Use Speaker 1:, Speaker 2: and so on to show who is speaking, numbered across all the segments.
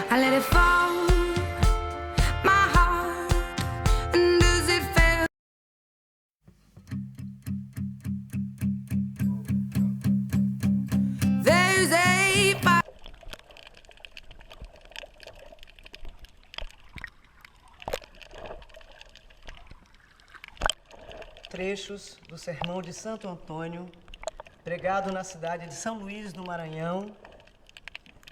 Speaker 1: I let it fall, my heart, and does it feel? There's a fire.
Speaker 2: Trechos do Sermão de Santo Antônio, pregado na cidade de São Luís, no Maranhão,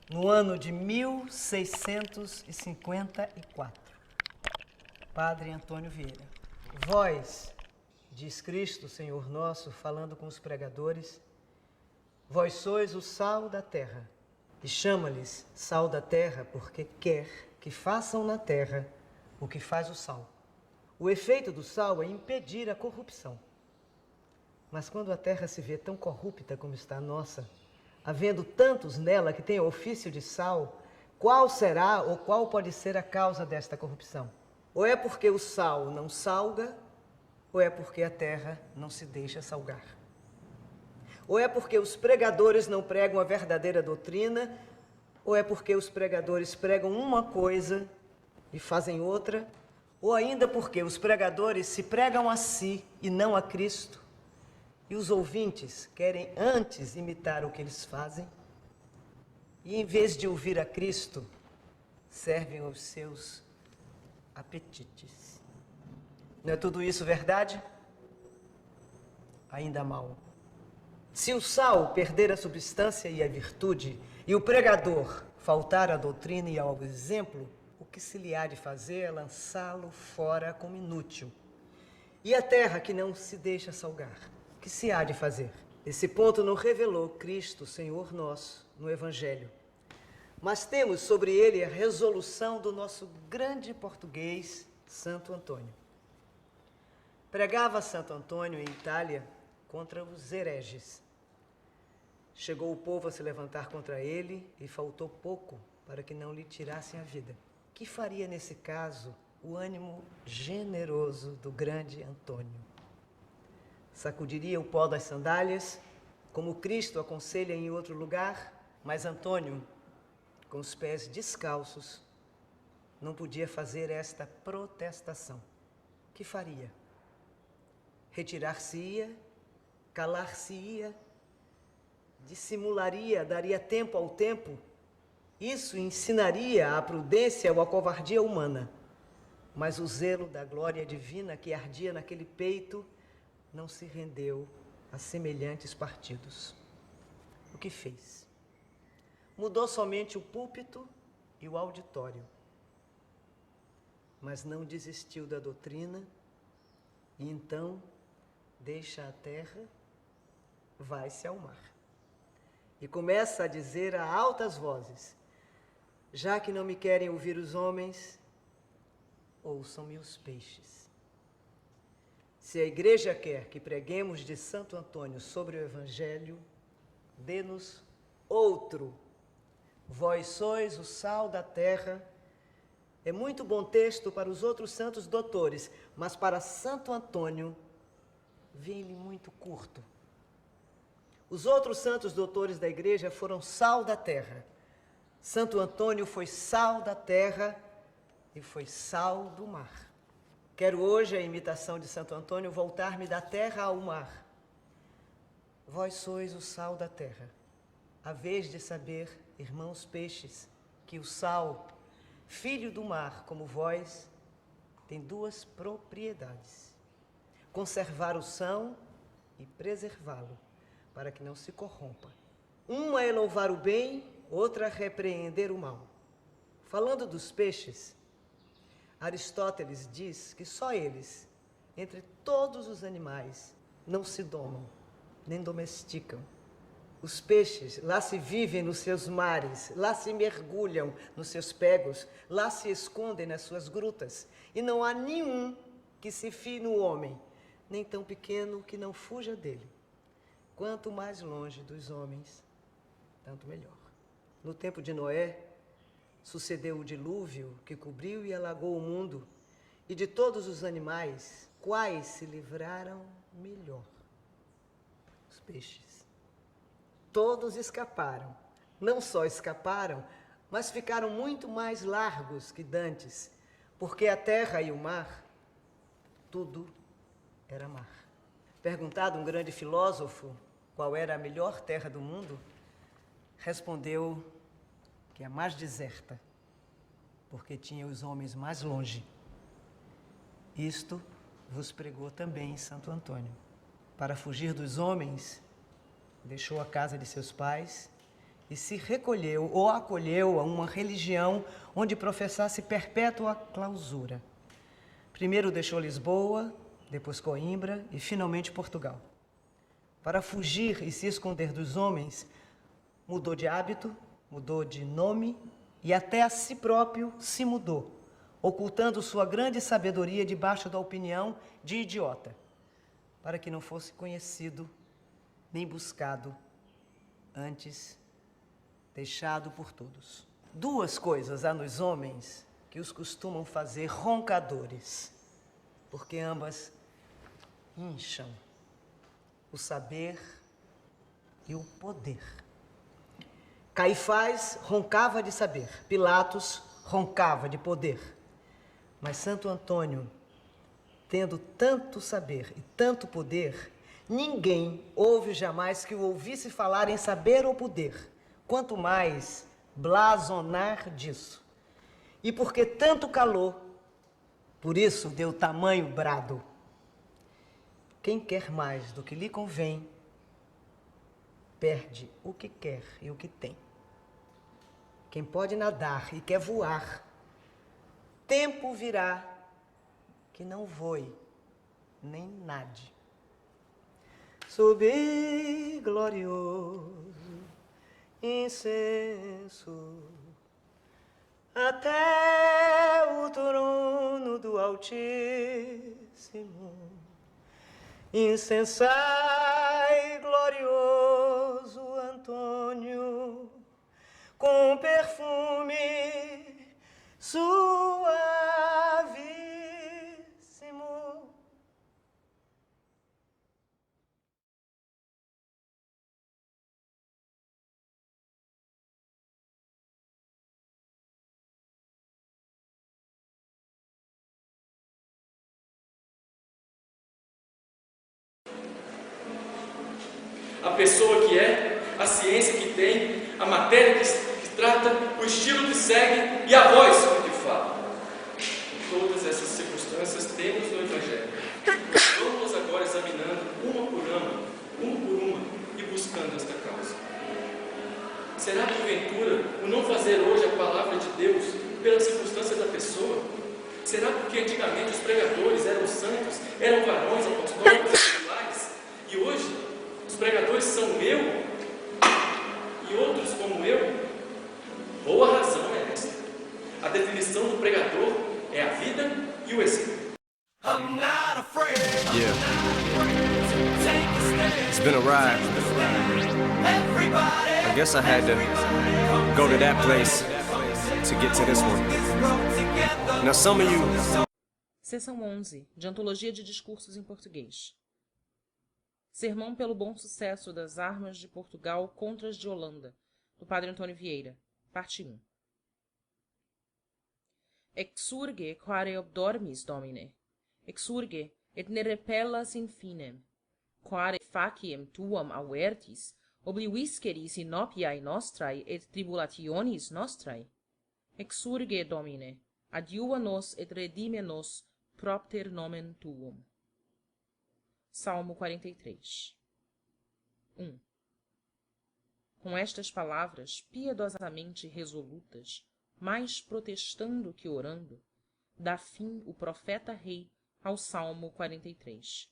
Speaker 2: no ano de 1654. Padre Antônio Vieira. Vós, diz Cristo, Senhor nosso, falando com os pregadores, vós sois o sal da terra, e chama-lhes sal da terra porque quer que façam na terra o que faz o sal. O efeito do sal é impedir a corrupção. Mas quando a terra se vê tão corrupta como está a nossa, havendo tantos nela que têm ofício de sal, qual será ou qual pode ser a causa desta corrupção? Ou é porque o sal não salga, ou é porque a terra não se deixa salgar. Ou é porque os pregadores não pregam a verdadeira doutrina, ou é porque os pregadores pregam uma coisa e fazem outra, ou ainda porque os pregadores se pregam a si e não a Cristo, e os ouvintes querem antes imitar o que eles fazem, e em vez de ouvir a Cristo, servem aos seus apetites. Não é tudo isso verdade? Ainda mal. Se o sal perder a substância e a virtude, e o pregador faltar à doutrina e ao exemplo, o que se lhe há de fazer é lançá-lo fora como inútil. E a terra que não se deixa salgar, o que se há de fazer? Esse ponto não revelou Cristo, Senhor nosso, no Evangelho. Mas temos sobre ele a resolução do nosso grande português, Santo Antônio. Pregava Santo Antônio em Itália contra os hereges. Chegou o povo a se levantar contra ele e faltou pouco para que não lhe tirassem a vida. Que faria nesse caso o ânimo generoso do grande Antônio? Sacudiria o pó das sandálias, como Cristo aconselha em outro lugar, mas Antônio, com os pés descalços, não podia fazer esta protestação. Que faria? Retirar-se-ia, calar-se-ia, dissimularia, daria tempo ao tempo. Isso ensinaria a prudência ou a covardia humana. Mas o zelo da glória divina que ardia naquele peito não se rendeu a semelhantes partidos. O que fez? Mudou somente o púlpito e o auditório. Mas não desistiu da doutrina e então deixa a terra, vai-se ao mar. E começa a dizer a altas vozes: já que não me querem ouvir os homens, ouçam-me os peixes. Se a Igreja quer que preguemos de Santo Antônio sobre o Evangelho, dê-nos outro. Vós sois o sal da terra. É muito bom texto para os outros santos doutores, mas para Santo Antônio, vem-lhe muito curto. Os outros santos doutores da Igreja foram sal da terra. Santo Antônio foi sal da terra e foi sal do mar. Quero hoje, a imitação de Santo Antônio, voltar-me da terra ao mar. Vós sois o sal da terra. Haveis de saber, irmãos peixes, que o sal, filho do mar como vós, tem duas propriedades: conservar o são e preservá-lo, para que não se corrompa. Uma é louvar o bem, outra repreender o mal. Falando dos peixes, Aristóteles diz que só eles, entre todos os animais, não se domam, nem domesticam. Os peixes lá se vivem nos seus mares, lá se mergulham nos seus pegos, lá se escondem nas suas grutas, e não há nenhum que se fie no homem, nem tão pequeno que não fuja dele. Quanto mais longe dos homens, tanto melhor. No tempo de Noé, sucedeu o dilúvio que cobriu e alagou o mundo, e de todos os animais, quais se livraram melhor? Os peixes. Todos escaparam. Não só escaparam, mas ficaram muito mais largos que dantes, porque a terra e o mar, tudo era mar. Perguntado um grande filósofo qual era a melhor terra do mundo, respondeu que a mais deserta, porque tinha os homens mais longe. Isto vos pregou também Santo Antônio. Para fugir dos homens, deixou a casa de seus pais e se recolheu ou acolheu a uma religião onde professasse perpétua clausura. Primeiro deixou Lisboa, depois Coimbra e finalmente Portugal. Para fugir e se esconder dos homens, mudou de hábito, mudou de nome e até a si próprio se mudou, ocultando sua grande sabedoria debaixo da opinião de idiota, para que não fosse conhecido nem buscado, antes deixado por todos. Duas coisas há nos homens que os costumam fazer roncadores, porque ambas incham: o saber e o poder. Caifás roncava de saber, Pilatos roncava de poder. Mas Santo Antônio, tendo tanto saber e tanto poder, ninguém houve jamais que o ouvisse falar em saber ou poder, quanto mais blasonar disso. E porque tanto calou, por isso deu tamanho brado. Quem quer mais do que lhe convém, perde o que quer e o que tem. Quem pode nadar e quer voar, tempo virá que não voe, nem nade. Subi glorioso, incenso, até o trono do Altíssimo. Incensai, glorioso Antônio, com perfume suavíssimo.
Speaker 3: A pessoa que é, a ciência que tem, a matéria que trata, o estilo que segue e a voz com que fala. Todas essas circunstâncias temos no Evangelho. Vamos agora examinando uma por uma e buscando esta causa. Será porventura o não fazer hoje a palavra de Deus pela circunstância da pessoa? Será porque antigamente os pregadores eram santos, eram varões apostólicos seculares, e hoje os pregadores são eu e outros como eu? Ou a razão é esta: a definição do pregador é a vida e o exemplo.
Speaker 4: Yeah. It's been a ride. I guess I had to go to that place to get to this one. Now some of you...
Speaker 5: Seção 11, de Antologia de Discursos em Português. Sermão pelo bom sucesso das armas de Portugal contra as de Holanda, do Padre Antônio Vieira, parte 1. Exurge quare obdormis, Domine, exurge et ne repellas infinem, quare faciem tuam avertis, oblivisceris inopiae nostrae et tribulationis nostrae. Exurge, Domine, adiua nos et redime nos propter nomen tuum. Salmo 43. 1. Com estas palavras piedosamente resolutas, mais protestando que orando, dá fim o profeta rei ao Salmo 43.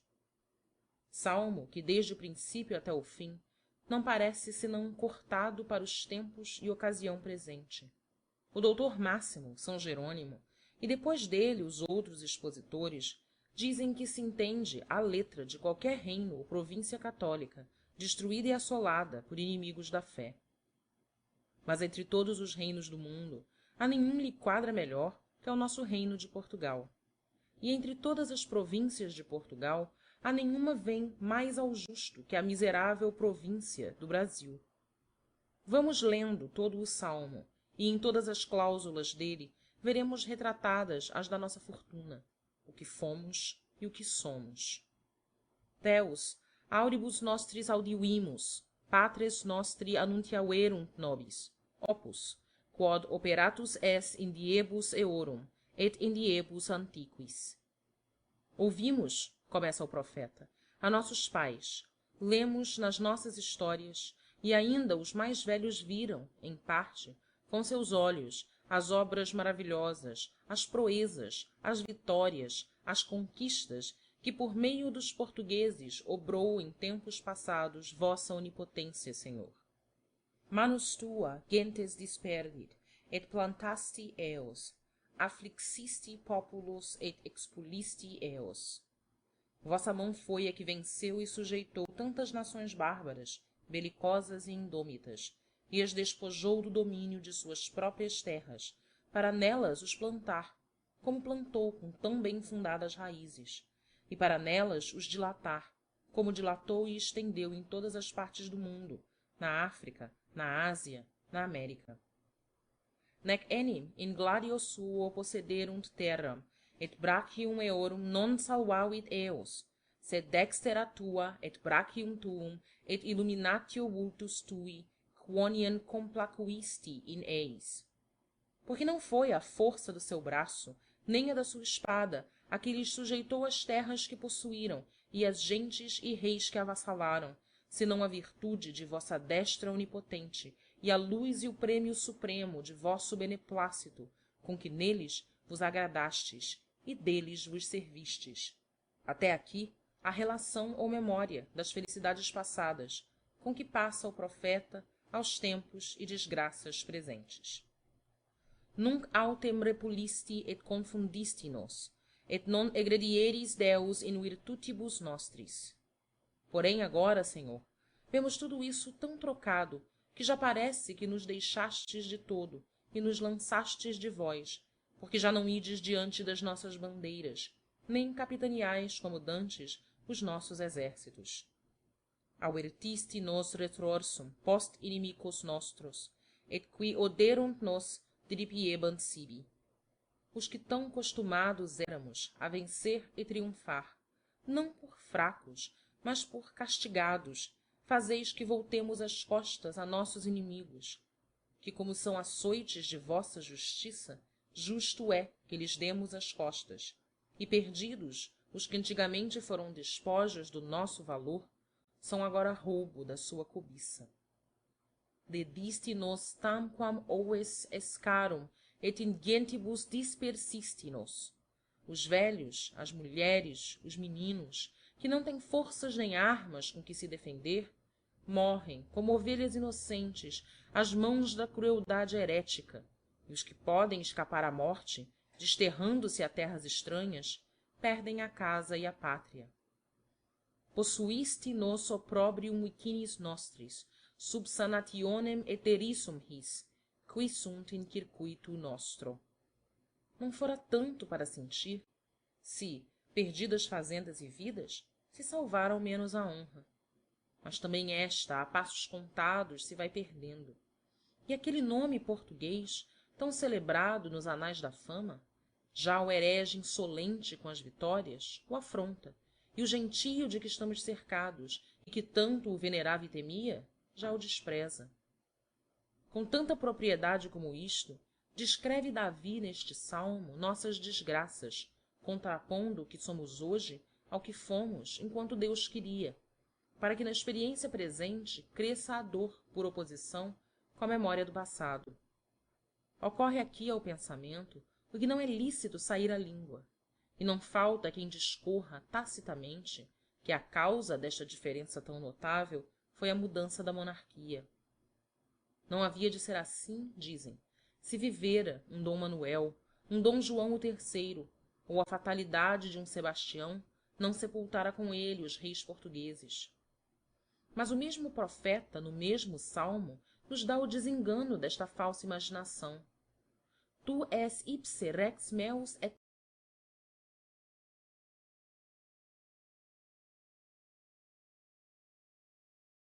Speaker 5: Salmo que desde o princípio até o fim não parece senão cortado para os tempos e ocasião presente. O doutor Máximo, São Jerônimo, e depois dele os outros expositores, dizem que se entende a letra de qualquer reino ou província católica, destruída e assolada por inimigos da fé. Mas entre todos os reinos do mundo, a nenhum lhe quadra melhor que ao nosso reino de Portugal. E entre todas as províncias de Portugal, a nenhuma vem mais ao justo que a miserável província do Brasil. Vamos lendo todo o salmo, e em todas as cláusulas dele veremos retratadas as da nossa fortuna, o que fomos e o que somos. Deus, auribus nostris audivimus, patres nostri annuntiaverunt nobis, opus, quod operatus es in diebus eorum, et in diebus antiquis. Ouvimos, começa o profeta, a nossos pais, lemos nas nossas histórias, e ainda os mais velhos viram, em parte, com seus olhos, as obras maravilhosas, as proezas, as vitórias, as conquistas, que por meio dos portugueses obrou em tempos passados vossa onipotência, Senhor. Manus tua gentes disperdit, et plantaste eos, afflixisti populos et expullisti eos. Vossa mão foi a que venceu e sujeitou tantas nações bárbaras, belicosas e indômitas, e as despojou do domínio de suas próprias terras, para nelas os plantar, como plantou com tão bem fundadas raízes, e para nelas os dilatar, como dilatou e estendeu em todas as partes do mundo, na África, na Ásia, na América. Nec enim in gladio suo possederunt terram, et brachium eorum non salvavit eos, sed dextera tua et brachium tuum et illuminatio vultus tui, quoniam complacuisti in eis. Porque não foi a força do seu braço, nem a da sua espada, a que lhes sujeitou as terras que possuíram e as gentes e reis que avassalaram, senão a virtude de vossa destra onipotente e a luz e o prêmio supremo de vosso beneplácito, com que neles vos agradastes e deles vos servistes. Até aqui a relação ou memória das felicidades passadas, com que passa o profeta aos tempos e desgraças presentes. Nunc autem repulisti et confundisti nos, et non egredieris Deus in virtutibus nostris. Porém agora, Senhor, vemos tudo isso tão trocado, que já parece que nos deixastes de todo e nos lançastes de vós, porque já não ides diante das nossas bandeiras, nem capitaneais, como dantes, os nossos exércitos. Avertisti nos retrorsum post inimicos nostros, et qui oderunt nos diripiebant sibi. Os que tão costumados éramos a vencer e triunfar, não por fracos, mas por castigados, fazeis que voltemos as costas a nossos inimigos, que como são açoites de vossa justiça, justo é que lhes demos as costas, e perdidos os que antigamente foram despojos do nosso valor, são agora roubo da sua cobiça. Dediste nos tamquam oves escarum et in gentibus dispersisti nos. Os velhos, as mulheres, os meninos, que não têm forças nem armas com que se defender, morrem como ovelhas inocentes às mãos da crueldade herética, e os que podem escapar à morte, desterrando-se a terras estranhas, perdem a casa e a pátria. Possuiste nos opprobrium vicinis nostris, subsanationem eterissum his, qui sunt in circuito nostro. Não fora tanto para sentir, se, perdidas fazendas e vidas, se salvar ao menos a honra. Mas também esta, a passos contados, se vai perdendo. E aquele nome português, tão celebrado nos anais da fama, já o herege insolente com as vitórias, o afronta, e o gentio de que estamos cercados, e que tanto o venerava e temia, já o despreza. Com tanta propriedade como isto, descreve Davi neste salmo nossas desgraças, contrapondo o que somos hoje ao que fomos enquanto Deus queria, para que na experiência presente cresça a dor por oposição com a memória do passado. Ocorre aqui ao pensamento o que não é lícito sair à língua, e não falta quem discorra tacitamente que a causa desta diferença tão notável foi a mudança da monarquia. Não havia de ser assim, dizem, se vivera um Dom Manuel, um Dom João o III, ou a fatalidade de um Sebastião não sepultara com ele os reis portugueses. Mas o mesmo profeta, no mesmo salmo, nos dá o desengano desta falsa imaginação. Tu es ipse rex meus et